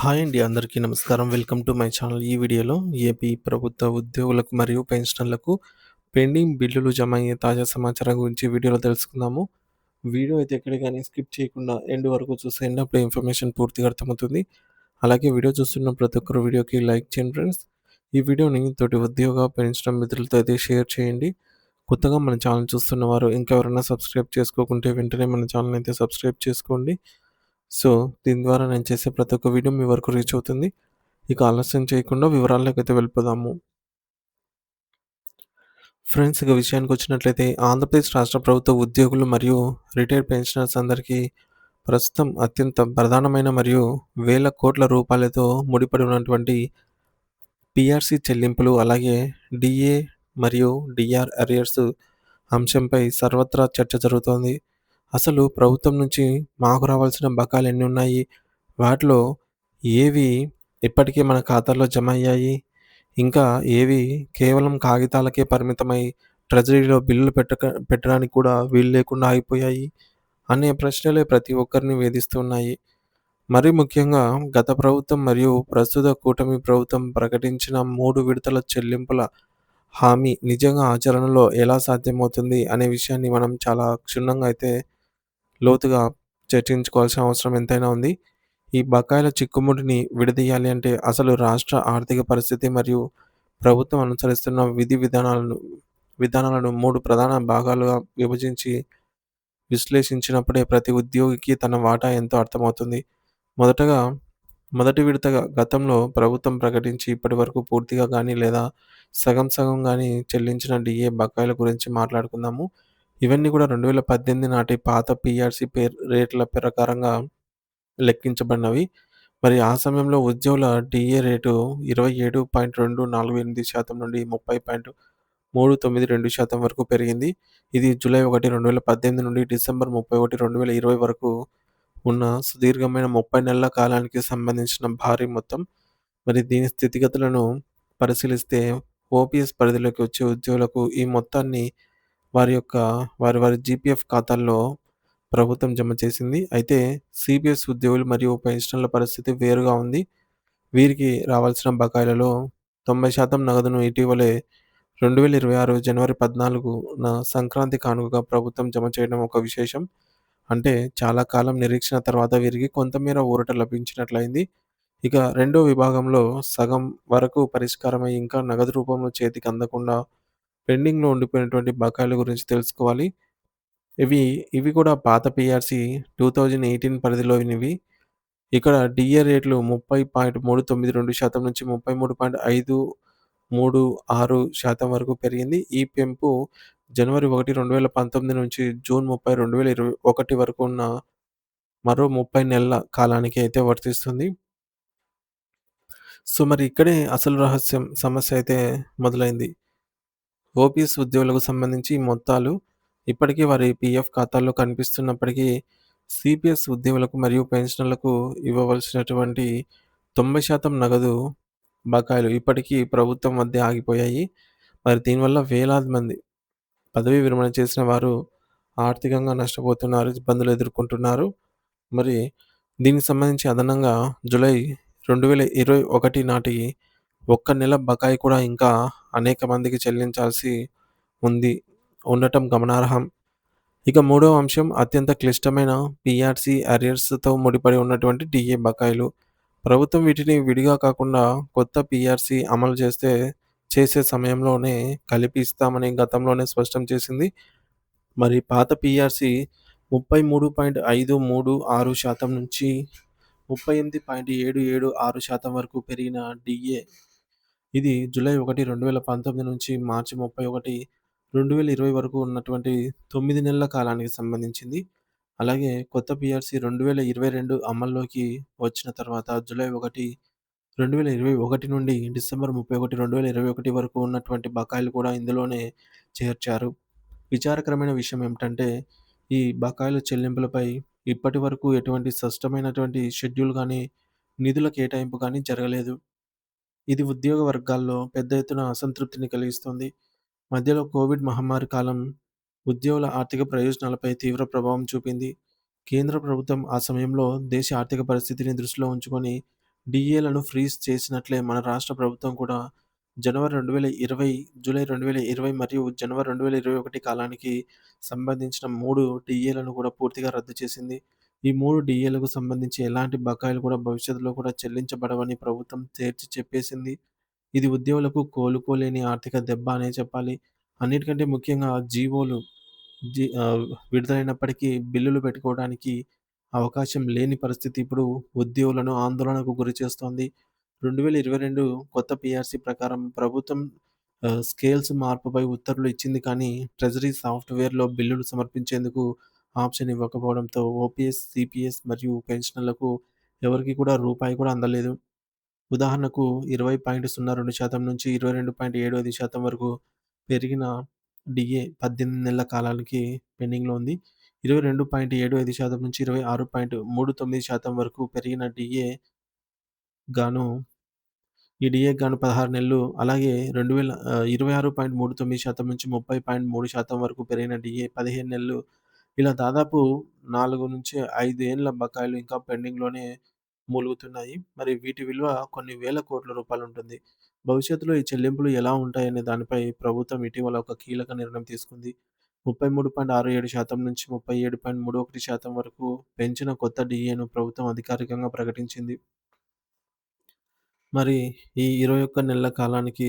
Hi అండి. అందరికీ నమస్కారం. Welcome to my channel. ఈ వీడియోలో ఏపీ ప్రభుత్వ ఉద్యోగులకు మరియు పెన్షనర్లకు పెండింగ్ బిల్లులు జమ అయ్యే తాజా సమాచారం గురించి వీడియోలో తెలుసుకుందాము. వీడియో అయితే ఎక్కడ గాని స్కిప్ చేయకుండా ఎండ్ వరకు చూసేయండి. అప్పుడే ఇన్ఫర్మేషన్ పూర్తిగా అర్థమవుతుంది. అలాగే వీడియో చూస్తున్న ప్రతి ఒక్కరు వీడియోకి లైక్ చేయండి ఫ్రెండ్స్. ఈ వీడియోని తోటి ఉద్యోగ, పెన్షనర్ మిత్రులతో అయితే షేర్ చేయండి. కొత్తగా మన ఛానల్ చూస్తున్న వారు ఇంకెవరైనా సబ్స్క్రైబ్ చేసుకోకుంటే వెంటనే మన ఛానల్ అయితే సబ్స్క్రైబ్ చేసుకోండి. సో, దీని ద్వారా నేను చేసే ప్రతి ఒక్క వీడియో మీ వరకు రీచ్ అవుతుంది. ఇక ఆలస్యం చేయకుండా వివరాల్లోకైతే వెళ్ళిపోదాము. ఫ్రెండ్స్, ఇక విషయానికొచ్చినట్లయితే ఆంధ్రప్రదేశ్ రాష్ట్ర ప్రభుత్వ ఉద్యోగులు మరియు రిటైర్డ్ పెన్షనర్స్ అందరికీ ప్రస్తుతం అత్యంత ప్రధానమైన మరియు వేల కోట్ల రూపాయలతో ముడిపడి ఉన్నటువంటి పీఆర్సీ చెల్లింపులు, అలాగే డీఏ మరియు డీఆర్ అరియర్స్ అంశంపై సర్వత్రా చర్చ జరుగుతోంది. అసలు ప్రభుత్వం నుంచి మాకు రావాల్సిన బకాయిలు ఎన్నున్నాయి? వాటిలో ఏవి ఇప్పటికే మన ఖాతాల్లో జమ అయ్యాయి? ఇంకా ఏవి కేవలం కాగితాలకే పరిమితమై ట్రెజరీలో బిల్లులు పెట్టడానికి కూడా వీలు లేకుండా ఆగిపోయాయి? అనే ప్రశ్నలే ప్రతి ఒక్కరిని వేధిస్తున్నాయి. మరీ ముఖ్యంగా గత ప్రభుత్వం మరియు ప్రస్తుత కూటమి ప్రభుత్వం ప్రకటించిన 3 విడతల చెల్లింపుల హామీ నిజంగా ఆచరణలో ఎలా సాధ్యమవుతుంది అనే విషయాన్ని మనం చాలా క్షుణ్ణంగా అయితే లోతుగా చర్చించుకోవాల్సిన అవసరం ఎంతైనా ఉంది. ఈ బకాయిల చిక్కుముడిని విడదీయాలి అంటే అసలు రాష్ట్ర ఆర్థిక పరిస్థితి మరియు ప్రభుత్వం అనుసరిస్తున్న విధానాలను 3 ప్రధాన భాగాలుగా విభజించి విశ్లేషించినప్పుడే ప్రతి ఉద్యోగికి తన వాటా ఎంతో అర్థమవుతుంది. మొదటగా మొదటి విడతగా గతంలో ప్రభుత్వం ప్రకటించి ఇప్పటివరకు పూర్తిగా గానీ లేదా సగం సగం గానీ చెల్లించిన డీఏ బకాయిల గురించి మాట్లాడుకుందాము. ఇవన్నీ కూడా 2018 నాటి పాత పీఆర్సీ రేట్ల ప్రకారంగా లెక్కించబడినవి. మరి ఆ సమయంలో ఉద్యోగుల డీఏ రేటు 27.248% నుండి 30.392% వరకు పెరిగింది. ఇది జూలై 1, 2018 నుండి డిసెంబర్ 31, 2020 వరకు ఉన్న సుదీర్ఘమైన 30 నెలల కాలానికి సంబంధించిన భారీ మొత్తం. మరి దీని స్థితిగతులను పరిశీలిస్తే ఓపీఎస్ పరిధిలోకి వచ్చే ఉద్యోగులకు ఈ మొత్తాన్ని వారి యొక్క వారి జీపీఎఫ్ ఖాతాల్లో ప్రభుత్వం జమ చేసింది. అయితే సీపీఎస్ ఉద్యోగులు మరియు పెన్షనర్ల పరిస్థితి వేరుగా ఉంది. వీరికి రావాల్సిన బకాయిలలో 90% నగదును ఇటీవలే 2026 జనవరి 14న సంక్రాంతి కానుకగా ప్రభుత్వం జమ చేయడం ఒక విశేషం. అంటే చాలా కాలం నిరీక్షణ తర్వాత వీరికి కొంతమేర ఊరట లభించినట్లయింది. ఇక రెండో విభాగంలో సగం వరకు పరిష్కారమై ఇంకా నగదు రూపంలో చేతికి అందకుండా పెండింగ్‌లో ఉండిపోయినటువంటి బకాయిల గురించి తెలుసుకోవాలి. ఇవి ఇవి కూడా పాత పీఆర్సీ 2018 పరిధిలోనివి. ఇక్కడ డీఏ రేట్లు 30.392% నుంచి 33.536% వరకు పెరిగింది. ఈ పెంపు జనవరి 1, 2019 నుంచి జూన్ 30, 2021 వరకు ఉన్న మరో 30 నెలల కాలానికి అయితే వర్తిస్తుంది. సో, మరి ఇక్కడే అసలు సమస్య అయితే మొదలైంది. ఓపీఎస్ ఉద్యోగులకు సంబంధించి ఈ మొత్తాలు ఇప్పటికీ వారి పీఎఫ్ ఖాతాల్లో కనిపిస్తున్నప్పటికీ, సీపీఎస్ ఉద్యోగులకు మరియు పెన్షనర్లకు ఇవ్వవలసినటువంటి 90% నగదు బకాయిలు ఇప్పటికీ ప్రభుత్వం వద్దే ఆగిపోయాయి. మరి దీనివల్ల వేలాది మంది పదవీ విరమణ చేసిన వారు ఆర్థికంగా నష్టపోతున్నారు, ఇబ్బందులు ఎదుర్కొంటున్నారు. మరి దీనికి సంబంధించి అదనంగా జూలై 2021 నాటి ఒక్క నెల బకాయి కూడా ఇంకా అనేక మందికి చెల్లించాల్సి ఉండటం గమనార్హం. ఇక మూడవ అంశం అత్యంత క్లిష్టమైన పీఆర్సీ అరియర్స్‌తో ముడిపడి ఉన్నటువంటి డీఏ బకాయిలు. ప్రభుత్వం వీటిని విడిగా కాకుండా కొత్త పీఆర్సీ అమలు చేసే సమయంలోనే కలిపి ఇస్తామని గతంలోనే స్పష్టం చేసింది. మరి పాత పీఆర్సీ 33.536% నుంచి 38.776% వరకు పెరిగిన డీఏ ఇది జూలై 1, 2019 నుంచి మార్చి 31, 2020 వరకు ఉన్నటువంటి 9 నెలల కాలానికి సంబంధించింది. అలాగే కొత్త పీఆర్సీ 2022 అమల్లోకి వచ్చిన తర్వాత జూలై 1, 2021 నుండి డిసెంబర్ 31, 2021 వరకు ఉన్నటువంటి బకాయిలు కూడా ఇందులోనే చేర్చారు. విచారకరమైన విషయం ఏమిటంటే, ఈ బకాయిల చెల్లింపులపై ఇప్పటివరకు ఎటువంటి స్పష్టమైనటువంటి షెడ్యూల్ గానీ, నిధుల కేటాయింపు గానీ జరగలేదు. ఇది ఉద్యోగ వర్గాల్లో పెద్ద ఎత్తున అసంతృప్తిని కలిగిస్తోంది. మధ్యలో కోవిడ్ మహమ్మారి కాలం ఉద్యోగుల ఆర్థిక ప్రయోజనాలపై తీవ్ర ప్రభావం చూపింది. కేంద్ర ప్రభుత్వం ఆ సమయంలో దేశ ఆర్థిక పరిస్థితిని దృష్టిలో ఉంచుకొని డీఏలను ఫ్రీజ్ చేసినట్లే మన రాష్ట్ర ప్రభుత్వం కూడా జనవరి 2020, జూలై 2020 మరియు జనవరి 2021 కాలానికి సంబంధించిన 3 డీఏలను కూడా పూర్తిగా రద్దు చేసింది. ఈ 3 డీఏలకు సంబంధించి ఎలాంటి బకాయిలు కూడా భవిష్యత్తులో కూడా చెల్లించబడవని ప్రభుత్వం తేల్చి చెప్పేసింది. ఇది ఉద్యోగులకు కోలుకోలేని ఆర్థిక దెబ్బ అనే చెప్పాలి. అన్నిటికంటే ముఖ్యంగా జీవోలు జి ఆహ్, విడుదలైనప్పటికీ బిల్లులు పెట్టుకోవడానికి అవకాశం లేని పరిస్థితి ఇప్పుడు ఉద్యోగులను ఆందోళనకు గురిచేస్తోంది. 2022 కొత్త పీఆర్సీ ప్రకారం ప్రభుత్వం స్కేల్స్ మార్పుపై ఉత్తర్వులు ఇచ్చింది కానీ, ట్రెజరీ సాఫ్ట్‌వేర్‌లో బిల్లులు సమర్పించేందుకు ఆప్షన్ ఇవ్వకపోవడంతో ఓపీఎస్, సీపీఎస్ మరియు పెన్షనర్లకు ఎవరికీ కూడా రూపాయి కూడా అందలేదు. ఉదాహరణకు 20.02% నుంచి 22.75% వరకు పెరిగిన డీఏ 18 నెలల కాలానికి పెండింగ్‌లో ఉంది. 22.75% నుంచి 26.39% వరకు పెరిగిన గాను ఈ డీఏకి గాను 16 నెలలు, అలాగే 26.39% నుంచి 30.3% వరకు పెరిగిన డీఏ 15 నెలలు. ఇలా దాదాపు 4-5 ఏండ్ల బకాయిలు ఇంకా పెండింగ్‌లోనే మూలుగుతున్నాయి. మరి వీటి విలువ కొన్ని వేల కోట్ల రూపాయలుంటుంది. భవిష్యత్తులో ఈ చెల్లింపులు ఎలా ఉంటాయనే దానిపై ప్రభుత్వం ఇటీవల ఒక కీలక నిర్ణయం తీసుకుంది. 33.67% నుంచి 37.31% వరకు పెంచిన కొత్త డీఏను ప్రభుత్వం అధికారికంగా ప్రకటించింది. మరి ఈ 21 నెలల కాలానికి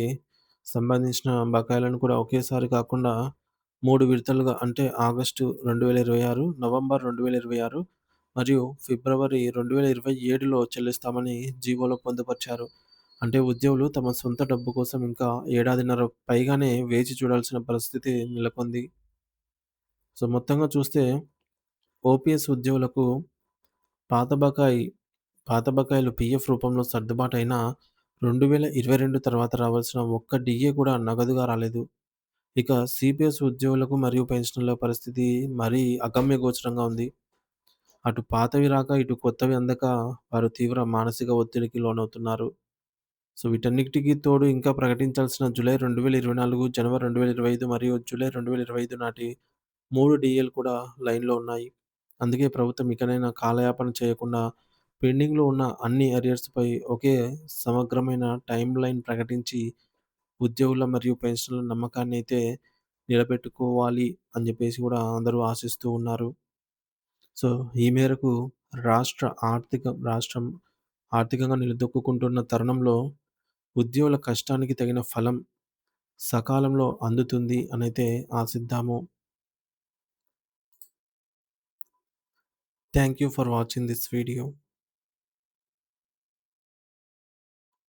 సంబంధించిన బకాయిలను కూడా ఒకేసారి కాకుండా 3 విడతలుగా అంటే ఆగస్టు 2026, నవంబర్ 2026 మరియు ఫిబ్రవరి 2027లో చెల్లిస్తామని జీవోలో పొందుపరిచారు. అంటే ఉద్యోగులు తమ సొంత డబ్బు కోసం ఇంకా ఏడాదిన్నర పైగానే వేచి చూడాల్సిన పరిస్థితి నెలకొంది. సో, మొత్తంగా చూస్తే ఓపీఎస్ ఉద్యోగులకు పాత బకాయి పాత బకాయిలు పీఎఫ్ రూపంలో సర్దుబాటయినా 2022 తర్వాత రావాల్సిన ఒక్క డీఏ కూడా నగదుగా రాలేదు. ఇక సీపీఎస్ ఉద్యోగులకు మరియు పెన్షనర్ల పరిస్థితి మరీ అగమ్యగోచరంగా ఉంది. అటు పాతవి రాక, ఇటు కొత్తవి అందక వారు తీవ్ర మానసిక ఒత్తిడికి లోనవుతున్నారు. సో, వీటన్నిటికి తోడు ఇంకా ప్రకటించాల్సిన జూలై 2024, జనవరి 2025 మరియు జూలై 2025 నాటి 3 డీఏలు కూడా లైన్‌లో ఉన్నాయి. అందుకే ప్రభుత్వం ఇకనైనా కాలయాపన చేయకుండా పెండింగ్‌లో ఉన్న అన్ని అరియర్స్‌పై ఒకే సమగ్రమైన టైమ్‌లైన్ ప్రకటించి ఉద్యోగుల మరియు పెన్షనర్ల నమ్మకాన్నయితే నిలబెట్టుకోవాలి అని జెప్పేసి గూడా అందరూ ఆశిస్తూ ఉన్నారు. సో, ఈ మేరకు రాష్ట్రం ఆర్థికంగా నిలదొక్కుకుంటున్న తరుణంలో ఉద్యోగుల కష్టానికి తగిన ఫలం సకాలంలో అందుతుంది అనైతే ఆశిద్దాము. Thank you for watching this video.